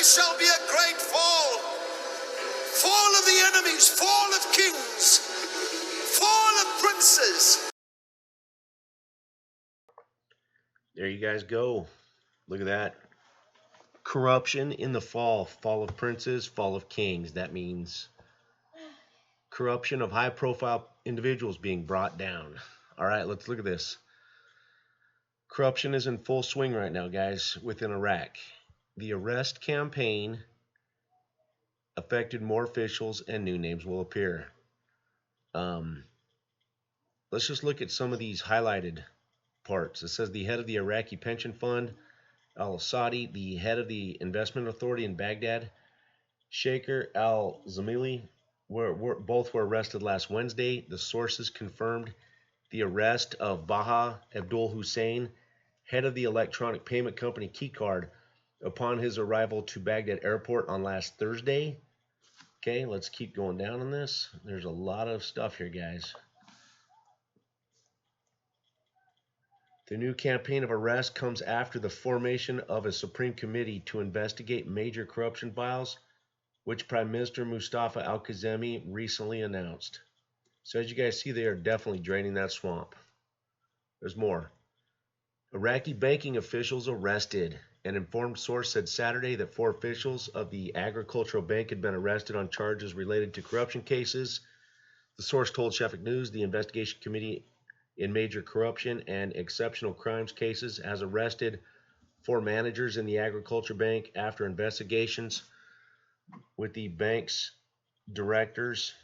there shall be a great fall. Fall of the enemies, fall of kings, fall of princes. There you guys go. Look at that. Corruption in the fall. Fall of princes, fall of kings. That means corruption of high-profile individuals being brought down. All right, let's look at this. Corruption is in full swing right now, guys, within Iraq. The arrest campaign affected more officials and new names will appear. Let's just look at some of these highlighted parts. It says the head of the Iraqi pension fund, al-Assadi, the head of the investment authority in Baghdad, Shaker al-Zamili, both were arrested last Wednesday. The sources confirmed the arrest of Baha Abdul Hussein, head of the electronic payment company KeyCard, upon his arrival to Baghdad airport on last Thursday. Okay, let's keep going down on this. There's a lot of stuff here, guys. The new campaign of arrest comes after the formation of a Supreme Committee to investigate major corruption files, which Prime Minister Mustafa al-Kazemi recently announced. So as you guys see, they are definitely draining that swamp. There's more. Iraqi banking officials arrested. An informed source said Saturday that 4 officials of the Agricultural Bank had been arrested on charges related to corruption cases. The source told Sheffic News the investigation committee in major corruption and exceptional crimes cases has arrested 4 managers in the Agriculture Bank after investigations with the bank's directors.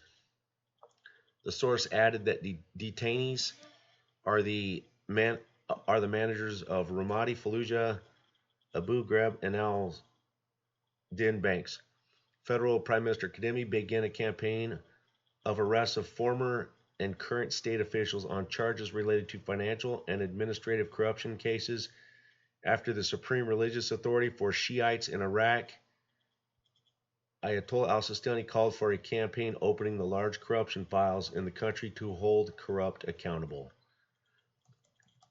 The source added that the detainees are the managers of Ramadi Fallujah, Abu Ghraib, and Al Din banks. Federal Prime Minister Kadhimi began a campaign of arrests of former and current state officials on charges related to financial and administrative corruption cases after the Supreme Religious Authority for Shiites in Iraq, Ayatollah al-Sistani, called for a campaign opening the large corruption files in the country to hold corrupt accountable.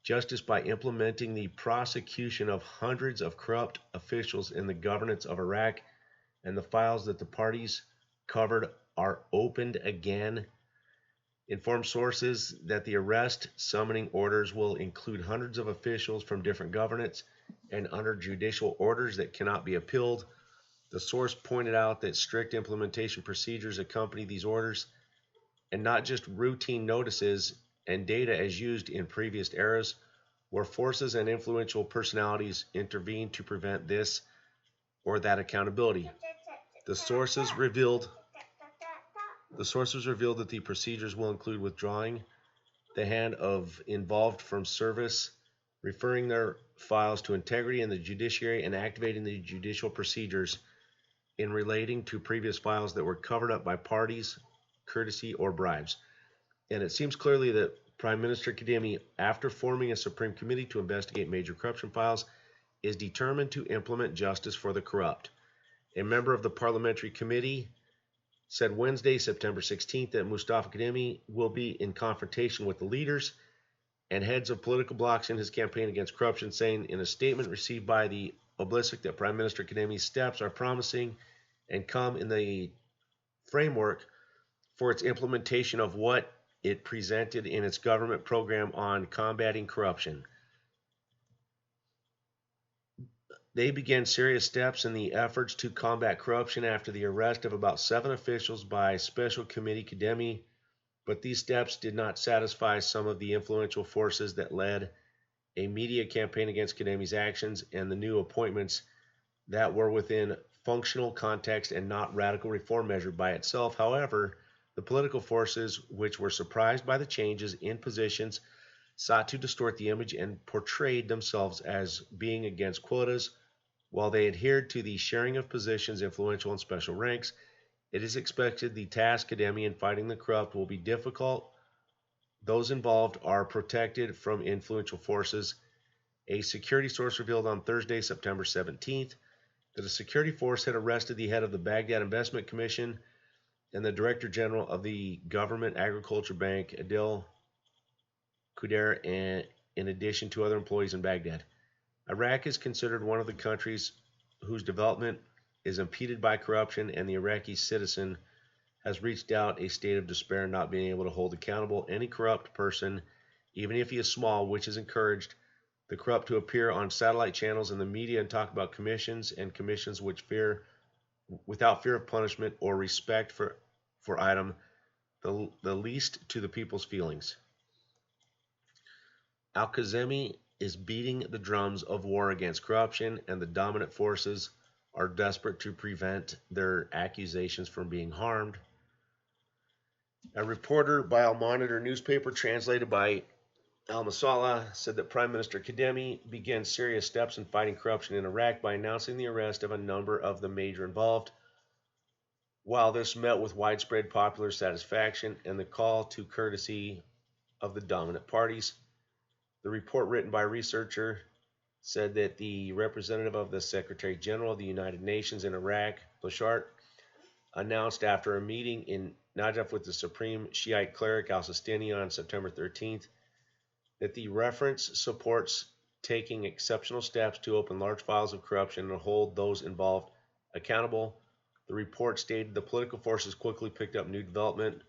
Justice by implementing the prosecution of hundreds of corrupt officials in the governance of Iraq, and the files that the parties covered are opened again. Informed sources that the arrest summoning orders will include hundreds of officials from different governments and under judicial orders that cannot be appealed. The source pointed out that strict implementation procedures accompany these orders, and not just routine notices and data as used in previous eras, where forces and influential personalities intervene to prevent this or that accountability. The sources revealed that the procedures will include withdrawing the hand of involved from service, referring their files to integrity in the judiciary, and activating the judicial procedures in relating to previous files that were covered up by parties, courtesy, or bribes. And it seems clearly that Prime Minister Kadhimi, after forming a Supreme Committee to investigate major corruption files, is determined to implement justice for the corrupt. A member of the parliamentary committee said Wednesday, September 16th, that Mustafa Kadhimi will be in confrontation with the leaders and heads of political blocs in his campaign against corruption, saying in a statement received by the Obelisk that Prime Minister Kadhimi's steps are promising and come in the framework for its implementation of what it presented in its government program on combating corruption. They began serious steps in the efforts to combat corruption after the arrest of about 7 officials by Special Committee Kadhimi, but these steps did not satisfy some of the influential forces that led a media campaign against Kadhimi's actions and the new appointments that were within functional context and not radical reform measured by itself. However, the political forces which were surprised by the changes in positions sought to distort the image and portrayed themselves as being against quotas. While they adhered to the sharing of positions, influential and special ranks, it is expected the task Kadhimi in fighting the corrupt will be difficult. Those involved are protected from influential forces. A security source revealed on Thursday, September 17th, that a security force had arrested the head of the Baghdad Investment Commission and the Director General of the Government Agriculture Bank, Adil Qudair, in addition to other employees in Baghdad. Iraq is considered one of the countries whose development is impeded by corruption, and the Iraqi citizen has reached out a state of despair, not being able to hold accountable any corrupt person, even if he is small, which is encouraged the corrupt to appear on satellite channels in the media and talk about commissions which fear without fear of punishment or respect for item the least to the people's feelings. Al-Kazemi is beating the drums of war against corruption, and the dominant forces are desperate to prevent their accusations from being harmed. A reporter by Al Monitor newspaper, translated by Al Masala, said that Prime Minister Kademi began serious steps in fighting corruption in Iraq by announcing the arrest of a number of the major involved. While this met with widespread popular satisfaction and the call to courtesy of the dominant parties, the report written by a researcher said that the representative of the Secretary General of the United Nations in Iraq, Bashar, announced after a meeting in Najaf with the Supreme Shiite cleric al-Sistani on September 13th that the reference supports taking exceptional steps to open large files of corruption and hold those involved accountable. The report stated the political forces quickly picked up new development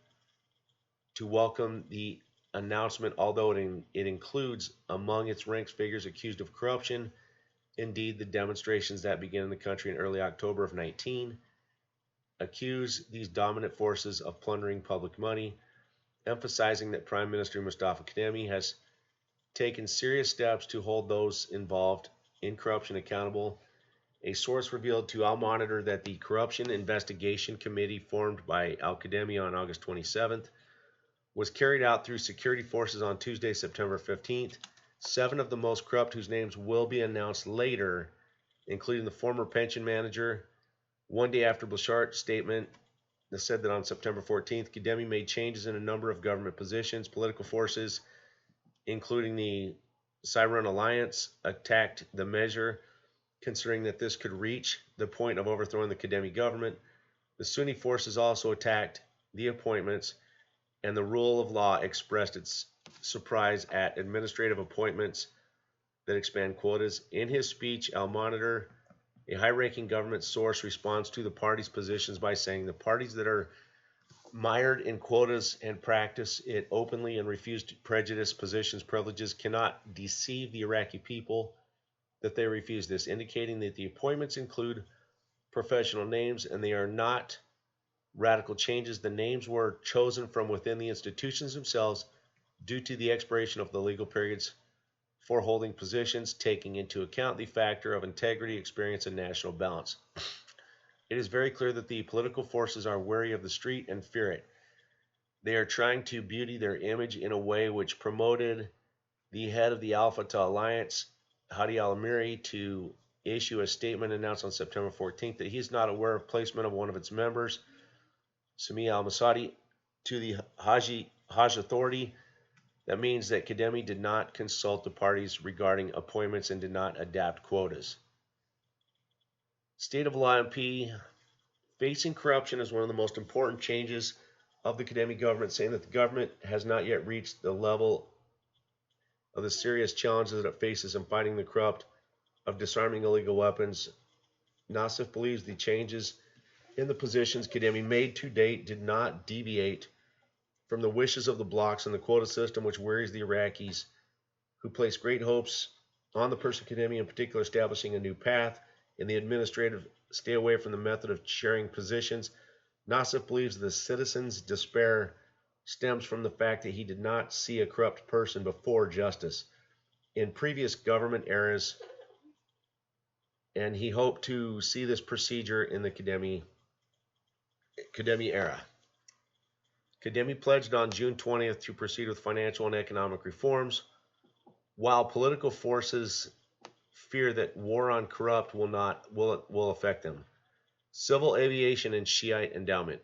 to welcome the announcement, although it includes among its ranks figures accused of corruption. Indeed, the demonstrations that began in the country in early October of 19 accuse these dominant forces of plundering public money, emphasizing that Prime Minister Mustafa Kademi has taken serious steps to hold those involved in corruption accountable. A source revealed to Al Monitor that the Corruption Investigation Committee formed by Al-Kademi on August 27th was carried out through security forces on Tuesday, September 15th. 7 of the most corrupt, whose names will be announced later, including the former pension manager. One day after Bashar's statement, that said that on September 14th, Kademi made changes in a number of government positions. Political forces, including the Syrian Alliance, attacked the measure, considering that this could reach the point of overthrowing the Kademi government. The Sunni forces also attacked the appointments, and the rule of law expressed its surprise at administrative appointments that expand quotas. In his speech, Al Monitor, a high-ranking government source, responds to the party's positions by saying the parties that are mired in quotas and practice it openly and refuse to prejudice positions, privileges, cannot deceive the Iraqi people that they refuse this, indicating that the appointments include professional names and they are not radical changes. The names were chosen from within the institutions themselves due to the expiration of the legal periods for holding positions, taking into account the factor of integrity, experience, and national balance. It is very clear that the political forces are wary of the street and fear it. They are trying to beauty their image in a way which promoted the head of the Al-Fatah Alliance, Hadi al-Amiri, to issue a statement announced on September 14th that he is not aware of placement of one of its members, Sami al-Masadi, to the Hajj Authority. That means that Kademi did not consult the parties regarding appointments and did not adapt quotas. State of Law MP, facing corruption is one of the most important changes of the Kademi government, saying that the government has not yet reached the level of the serious challenges that it faces in fighting the corrupt, of disarming illegal weapons. Nassif believes the changes in the positions Kademi made to date did not deviate from the wishes of the blocs and the quota system, which worries the Iraqis, who place great hopes on the person Kademi, in particular, establishing a new path in the administrative, stay away from the method of sharing positions. Nassif believes the citizens' despair stems from the fact that he did not see a corrupt person before justice in previous government eras, and he hoped to see this procedure in the Kademi era. Kademi pledged on June 20th to proceed with financial and economic reforms, while political forces fear that war on corrupt will affect them. Civil aviation and Shiite endowment.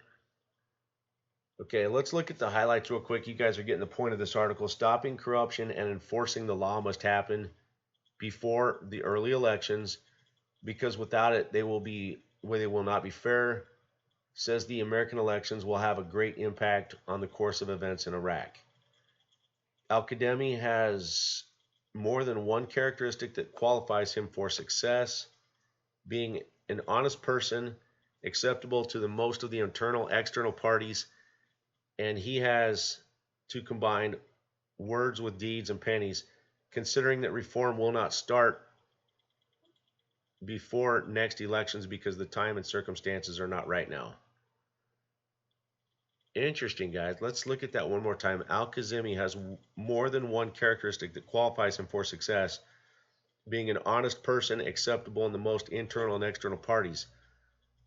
Okay, let's look at the highlights real quick. You guys are getting the point of this article. Stopping corruption and enforcing the law must happen before the early elections, because without it, they will not be fair. Says the American elections will have a great impact on the course of events in Iraq. Al-Kademi has more than one characteristic that qualifies him for success, being an honest person, acceptable to the most of the internal, external parties, and he has to combine words with deeds and pennies, considering that reform will not start before next elections because the time and circumstances are not right now. Interesting, guys. Let's look at that one more time. Al-Kazemi has more than one characteristic that qualifies him for success, being an honest person, acceptable in the most internal and external parties.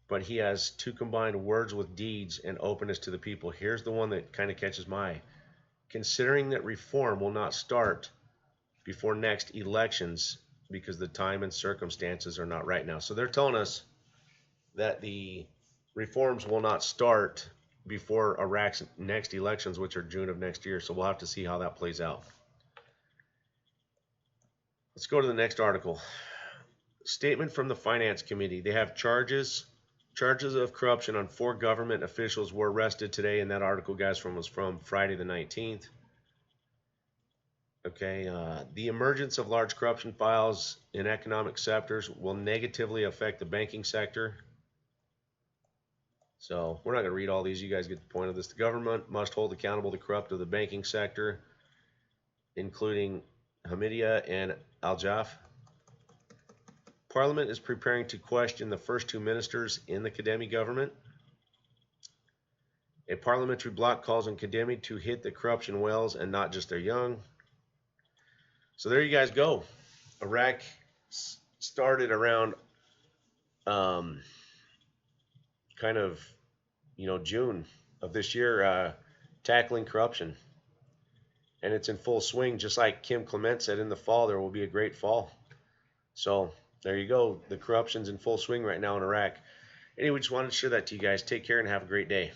But he has to combine words with deeds and openness to the people. Here's the one that kind of catches my eye. Considering that reform will not start before next elections because the time and circumstances are not right now. So they're telling us that the reforms will not start before Iraq's next elections, which are June of next year. So we'll have to see how that plays out. Let's go to the next article. Statement from the Finance Committee. They have charges of corruption on 4 government officials were arrested today, and that article, guys, was from Friday the 19th. Okay, the emergence of large corruption files in economic sectors will negatively affect the banking sector. So we're not going to read all these. You guys get the point of this. The government must hold accountable the corrupt of the banking sector, including Hamidia and Al-Jaf. Parliament is preparing to question the first 2 ministers in the Kademi government. A parliamentary bloc calls on Kademi to hit the corruption wells and not just their young. So there you guys go. Iraq started around kind of, June of this year, tackling corruption. And it's in full swing, just like Kim Clement said in the fall, there will be a great fall. So there you go. The corruption's in full swing right now in Iraq. Anyway, just wanted to share that to you guys. Take care and have a great day.